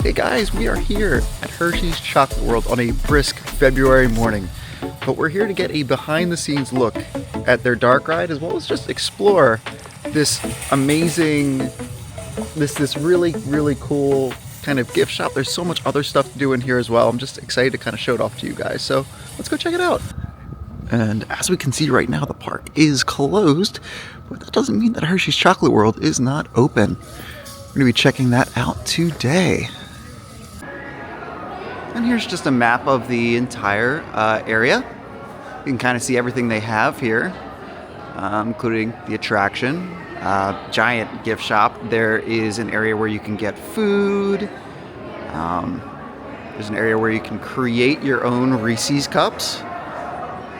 Hey guys, we are here at Hershey's Chocolate World on a brisk February morning. But we're here to get a behind the scenes look at their dark ride, as well as just explore this amazing, this really cool kind of gift shop. There's so much other stuff to do in here as well. I'm just excited to kind of show it off to you guys. So let's go check it out. And as we can see right now, the park is closed, but that doesn't mean that Hershey's Chocolate World is not open. We're gonna be checking that out today. And here's just a map of the entire area. You can kind of see everything they have here, including the attraction, giant gift shop. There is an area where you can get food. There's an area where you can create your own Reese's cups.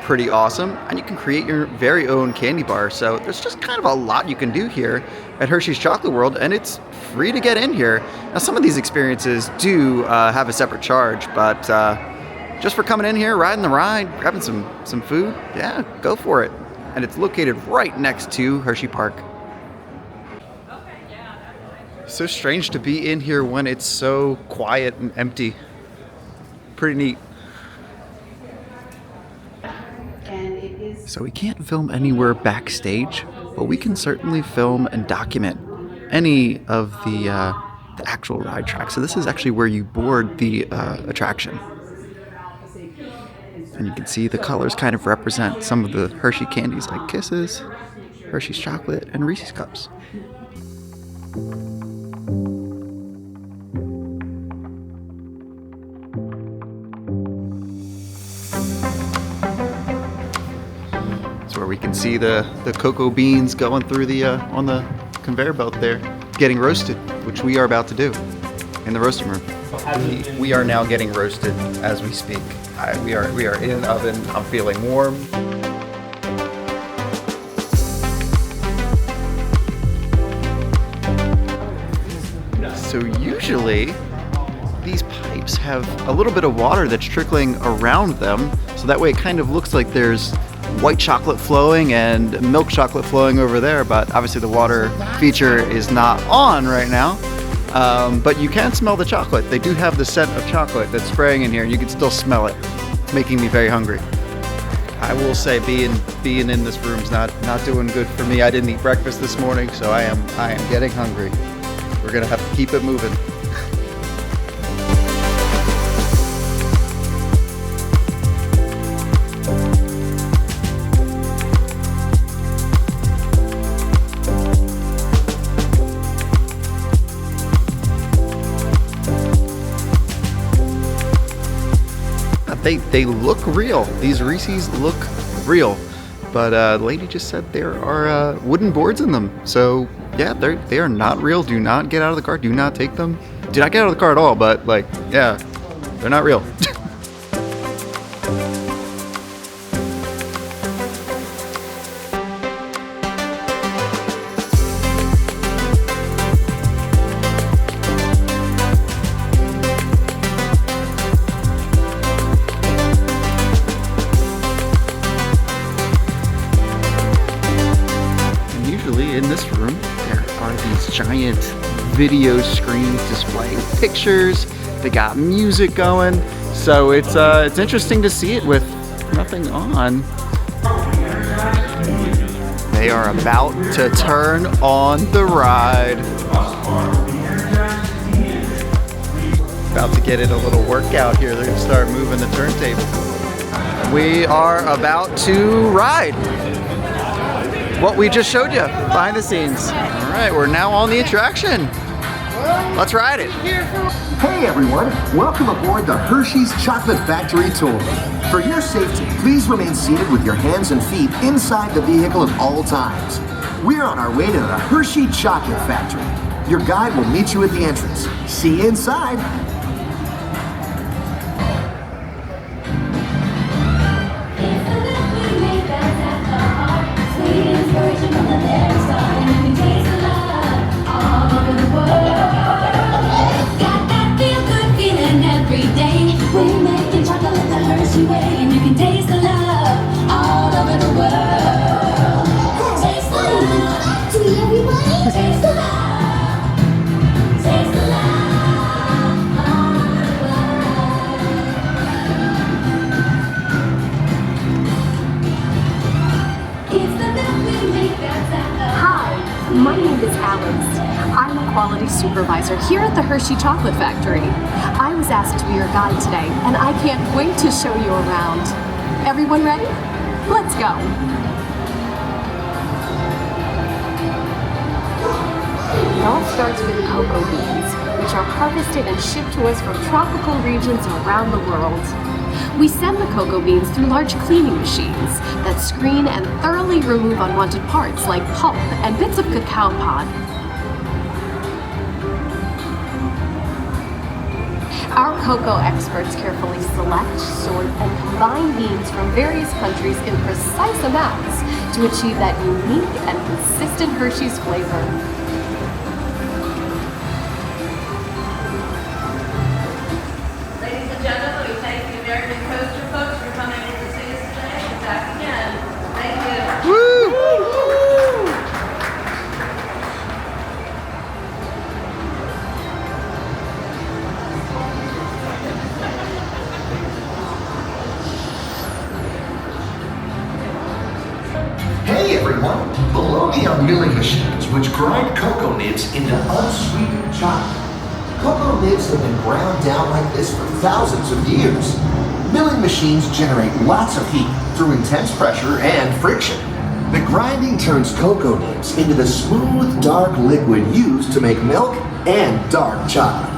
Pretty awesome. And you can create your very own candy bar. So there's just kind of a lot you can do here at Hershey's Chocolate World, and it's free to get in here. Now, some of these experiences do have a separate charge, but just for coming in here, riding the ride, grabbing some food, yeah, go for it. And it's located right next to Hersheypark. So strange to be in here when it's so quiet and empty. Pretty neat. So we can't film anywhere backstage, but we can certainly film and document any of the actual ride tracks. So this is actually where you board the attraction. And you can see the colors kind of represent some of the Hershey candies like Kisses, Hershey's Chocolate, and Reese's Cups. Where we can see the cocoa beans going through the on the conveyor belt there, getting roasted, which we are about to do in the roasting room. We are now getting roasted as we speak. We are in an oven. I'm feeling warm. So usually these pipes have a little bit of water that's trickling around them, so that way it kind of looks like there's white chocolate flowing and milk chocolate flowing over there, but obviously the water feature is not on right now. But you can smell the chocolate. They do have the scent of chocolate that's spraying in here, and you can still smell it. It's making me very hungry. I will say being in this room is not doing good for me. I didn't eat breakfast this morning, so I am getting hungry. We're gonna have to keep it moving. They look real. These Reese's look real, but the lady just said there are wooden boards in them. So yeah, they are not real. Do not get out of the car. Do not take them. Do not get out of the car at all. But like, yeah, they're not real. In this room, there are these giant video screens displaying pictures. They got music going, so it's interesting to see it with nothing on. They are about to turn on the ride. About to get it a little workout here. They're gonna start moving the turntable. We are about to ride what we just showed you behind the scenes. All right, we're now on the attraction. Let's ride it. Hey everyone, welcome aboard the Hershey's Chocolate Factory Tour. For your safety, please remain seated with your hands and feet inside the vehicle at all times. We're on our way to the Hershey Chocolate Factory. Your guide will meet you at the entrance. See you inside. Taste the love. quality supervisor here at the Hershey Chocolate Factory. I was asked to be your guide today, and I can't wait to show you around. Everyone ready? Let's go. It all starts with cocoa beans, which are harvested and shipped to us from tropical regions around the world. We send the cocoa beans through large cleaning machines that screen and thoroughly remove unwanted parts like pulp and bits of cacao pod. Our cocoa experts carefully select, sort, and combine beans from various countries in precise amounts to achieve that unique and consistent Hershey's flavor. Ladies and gentlemen, we thank the American Coaster folks for coming in to see us today. And back again. Thank you. Hey everyone! Below me are milling machines which grind cocoa nibs into unsweetened chocolate. Cocoa nibs have been ground down like this for thousands of years. Milling machines generate lots of heat through intense pressure and friction. The grinding turns cocoa nibs into the smooth, dark liquid used to make milk and dark chocolate.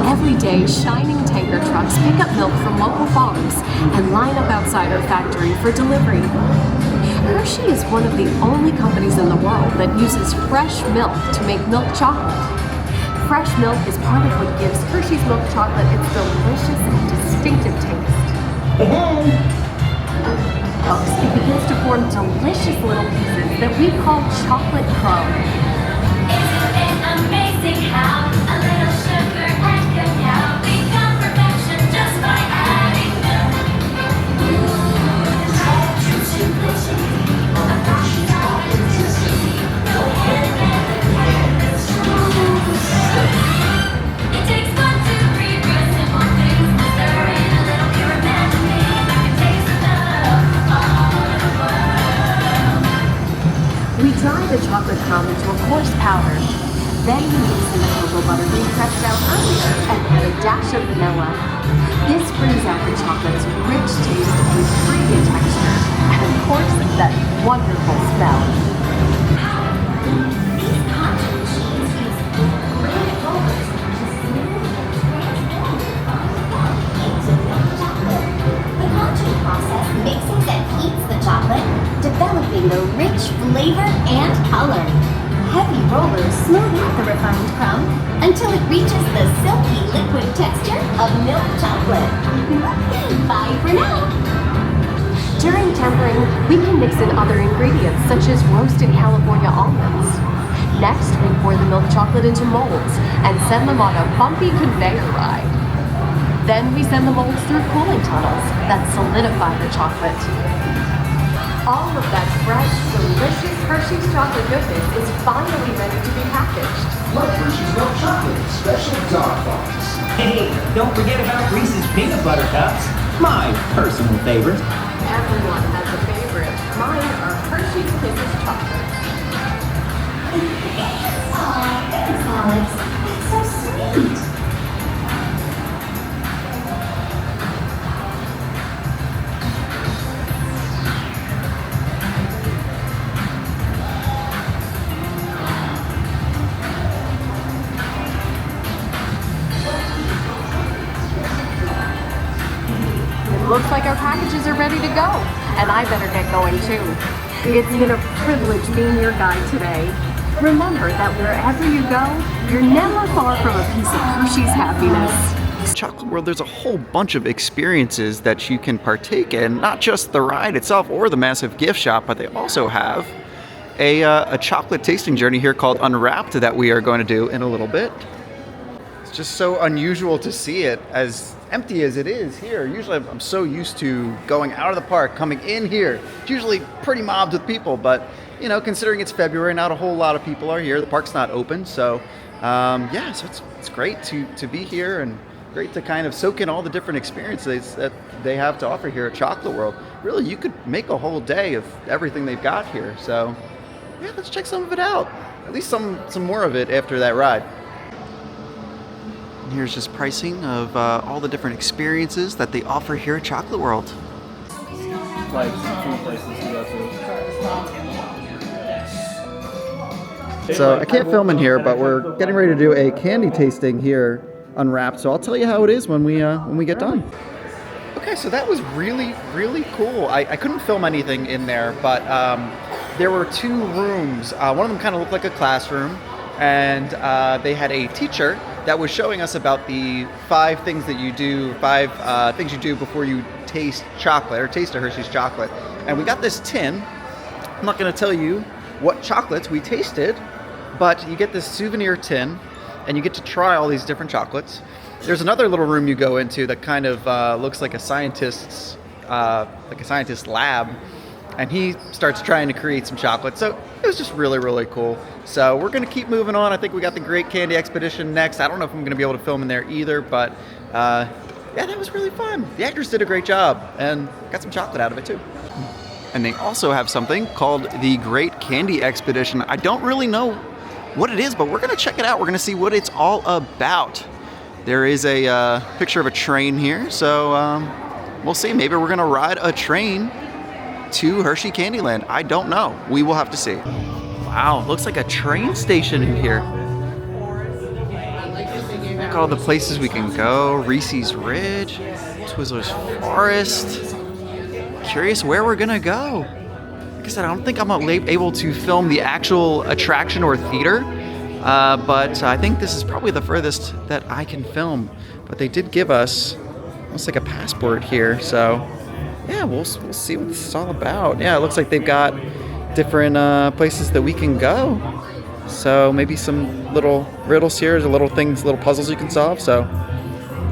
Every day, shining tanker trucks pick up milk from local farms and line up outside our factory for delivery. Hershey is one of the only companies in the world that uses fresh milk to make milk chocolate. Fresh milk is part of what gives Hershey's milk chocolate its delicious and distinctive taste. First, it begins to form delicious little pieces that we call chocolate crumbs. Isn't it amazing how a little sugar and cacao become perfection just by adding milk? It takes one, two, three real simple things to stir in a little pure magic. I can taste the all the world. We dry the chocolate crumb into a coarse powder. Then we mix in the cocoa butter being pressed out earlier and add a dash of vanilla. This brings out the chocolate's rich taste and creamy texture, and of course, that wonderful smell. These concha machines use granite rollers to smooth and transform the fine into milk chocolate. The conching process mixes and heats the chocolate, developing the rich flavor and color. Heavy rollers smooth out the refined crumb until it reaches the silky liquid texture of milk chocolate. Bye for now. During tempering, we can mix in other ingredients such as roasted California almonds. Next, we pour the milk chocolate into molds and send them on a bumpy conveyor ride. Then we send the molds through cooling tunnels that solidify the chocolate. All of that fresh, delicious Hershey's chocolate goodness is finally ready to be packaged. Like Hershey's milk chocolate, special dark box. Hey, don't forget about Reese's peanut butter cups, my personal favorite. Everyone has a favorite. Mine are Hershey's Kisses chocolate. Aw, thanks, Alex. That's so sweet. It looks like our packages are ready to go, and I better get going too. It's been a privilege being your guide today. Remember that wherever you go, you're never far from a piece of Hershey's happiness. Chocolate World, there's a whole bunch of experiences that you can partake in, not just the ride itself or the massive gift shop, but they also have a chocolate tasting journey here called Unwrapped that we are going to do in a little bit. It's just so unusual to see it as empty as it is here. Usually I'm so used to going out of the park, coming in here. It's usually pretty mobbed with people, but you know, considering it's February, not a whole lot of people are here. The park's not open, so yeah, so it's great to be here and great to kind of soak in all the different experiences that they have to offer here at Chocolate World. Really, you could make a whole day of everything they've got here. So yeah, let's check some of it out. at least some more of it after that ride. And here's just pricing of all the different experiences that they offer here at Chocolate World. Like food places to go to. So I can't film in here, but we're getting ready to do a candy tasting here unwrapped. So I'll tell you how it is when we get done. Okay, so that was really, really cool. I couldn't film anything in there, but there were 2 rooms. One of them kind of looked like a classroom, and they had a teacher that was showing us about the 5 things that you do, 5 things you do before you taste chocolate or taste a Hershey's chocolate. And we got this tin. I'm not going to tell you what chocolates we tasted, but you get this souvenir tin, and you get to try all these different chocolates. There's another little room you go into that kind of looks like a scientist's lab, and he starts trying to create some chocolate. So it was just really, really cool. So we're gonna keep moving on. I think we got the Great Candy Expedition next. I don't know if I'm gonna be able to film in there either, but yeah, that was really fun. The actors did a great job and got some chocolate out of it too. And they also have something called the Great Candy Expedition. I don't really know what it is, but we're gonna check it out. We're gonna see what it's all about. There is a picture of a train here, so we'll see. Maybe we're gonna ride a train to Hershey Candyland. I don't know. We will have to see. Wow, looks like a train station in here. Look at all the places we can go. Reese's Ridge, Twizzler's Forest. Curious where we're gonna go. Like I said, I don't think I'm able to film the actual attraction or theater, but I think this is probably the furthest that I can film. But they did give us almost like a passport here, so yeah, we'll see what this is all about. Yeah, it looks like they've got different places that we can go. So maybe some little riddles here, little things, little puzzles you can solve. So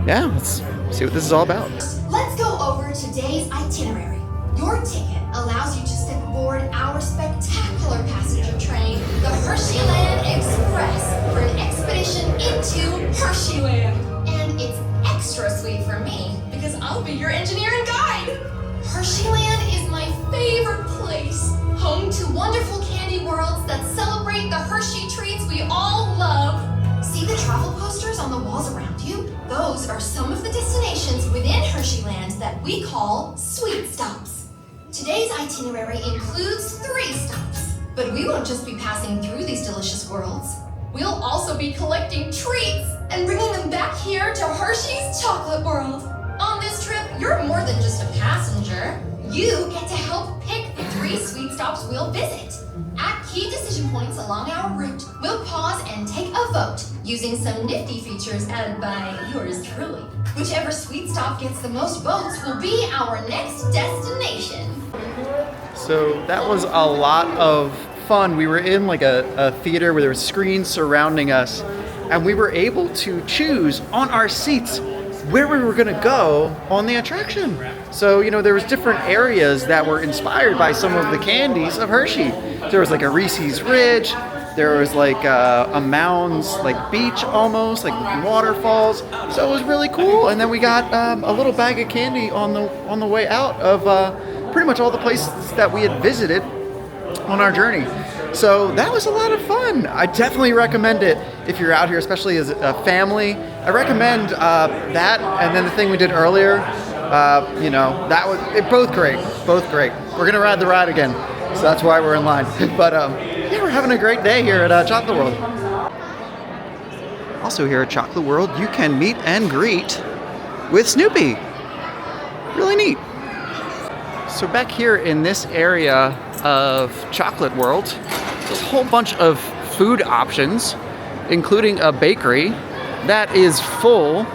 yeah, let's see what this is all about. Let's go over today's itinerary. Your ticket allows you to step aboard our spectacular passenger train, the Hersheyland Express, for an expedition into Hersheyland. And it's extra sweet for me because I'll be your engineer and guide. Hersheyland is my favorite place, home to wonderful candy worlds that celebrate the Hershey treats we all love. See the travel posters on the walls around you? Those are some of the destinations within Hersheyland that we call sweet stops. Today's itinerary includes 3 stops, but we won't just be passing through these delicious worlds. We'll also be collecting treats and bringing them back here to Hershey's Chocolate World. On this trip, you're more than just a passenger. You get to help pick the 3 sweet stops we'll visit. At key decision points along our route, we'll pause and take a vote using some nifty features added by yours truly. Whichever sweet stop gets the most votes will be our next destination. So that was a lot of fun. We were in like a theater where there were screens surrounding us, and we were able to choose on our seats where we were gonna go on the attraction. So, you know, there was different areas that were inspired by some of the candies of Hershey. There was like a Reese's Ridge, there was like a Mounds, like beach almost, like waterfalls. So it was really cool. And then we got a little bag of candy on the way out of pretty much all the places that we had visited on our journey. So that was a lot of fun. I definitely recommend it if you're out here, especially as a family. I recommend that, and then the thing we did earlier. You know, that was both great. We're gonna ride the ride again, so that's why we're in line. But yeah, we're having a great day here at Chocolate World. Also here at Chocolate World, you can meet and greet with Snoopy. Really neat. So back here in this area of Chocolate World, there's a whole bunch of food options, including a bakery that is full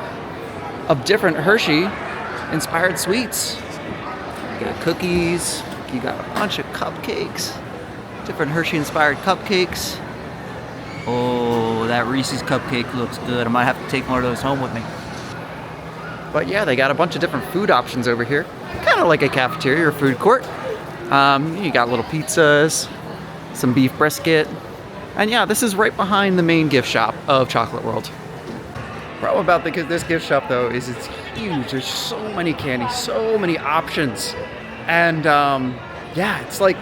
of different Hershey-inspired sweets. You got cookies, you got a bunch of cupcakes, different Hershey-inspired cupcakes. Oh, that Reese's cupcake looks good. I might have to take one of those home with me. But yeah, they got a bunch of different food options over here. Kind of like a cafeteria or food court. You got little pizzas, some beef brisket. And yeah, this is right behind the main gift shop of Chocolate World. Problem about this gift shop though is it's huge. There's so many candies, so many options. And yeah, it's like,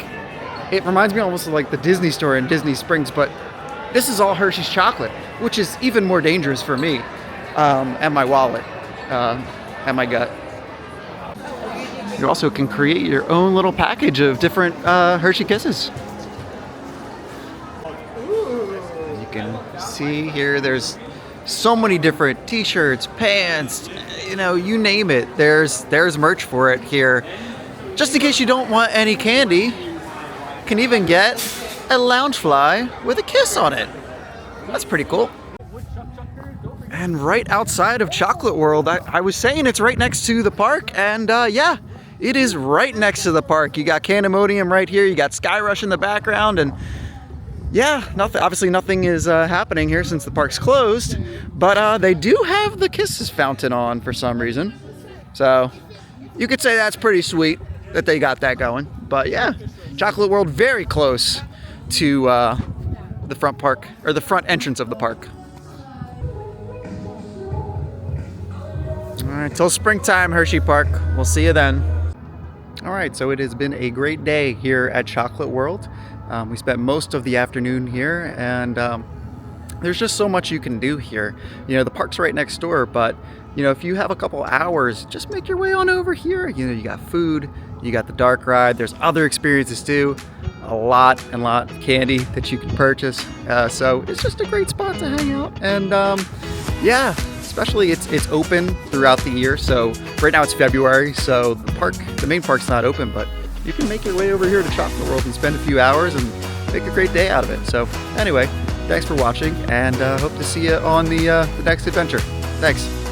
it reminds me almost of like the Disney store in Disney Springs, but this is all Hershey's chocolate, which is even more dangerous for me and my wallet and my gut. You also can create your own little package of different Hershey Kisses. You can see here there's so many different t-shirts, pants, you know, you name it. There's merch for it here. Just in case you don't want any candy, you can even get a Loungefly with a kiss on it. That's pretty cool. And right outside of Chocolate World, I was saying it's right next to the park, and yeah, it is right next to the park. You got Candemonium right here, you got Sky Rush in the background, and yeah, obviously nothing is happening here since the park's closed, but they do have the Kisses fountain on for some reason. So you could say that's pretty sweet that they got that going. But yeah, Chocolate World very close to the front park, or the front entrance of the park. All right, till springtime, Hersheypark. We'll see you then. All right, so it has been a great day here at Chocolate World. We spent most of the afternoon here, and there's just so much you can do here. You know, the park's right next door, but you know, if you have a couple hours, just make your way on over here. You know, you got food, you got the dark ride, there's other experiences too. A lot of candy that you can purchase. So it's just a great spot to hang out. And yeah, especially it's open throughout the year. So right now it's February, so the main park's not open, but you can make your way over here to Chocolate World and spend a few hours and make a great day out of it. So anyway, thanks for watching, and hope to see you on the next adventure. Thanks.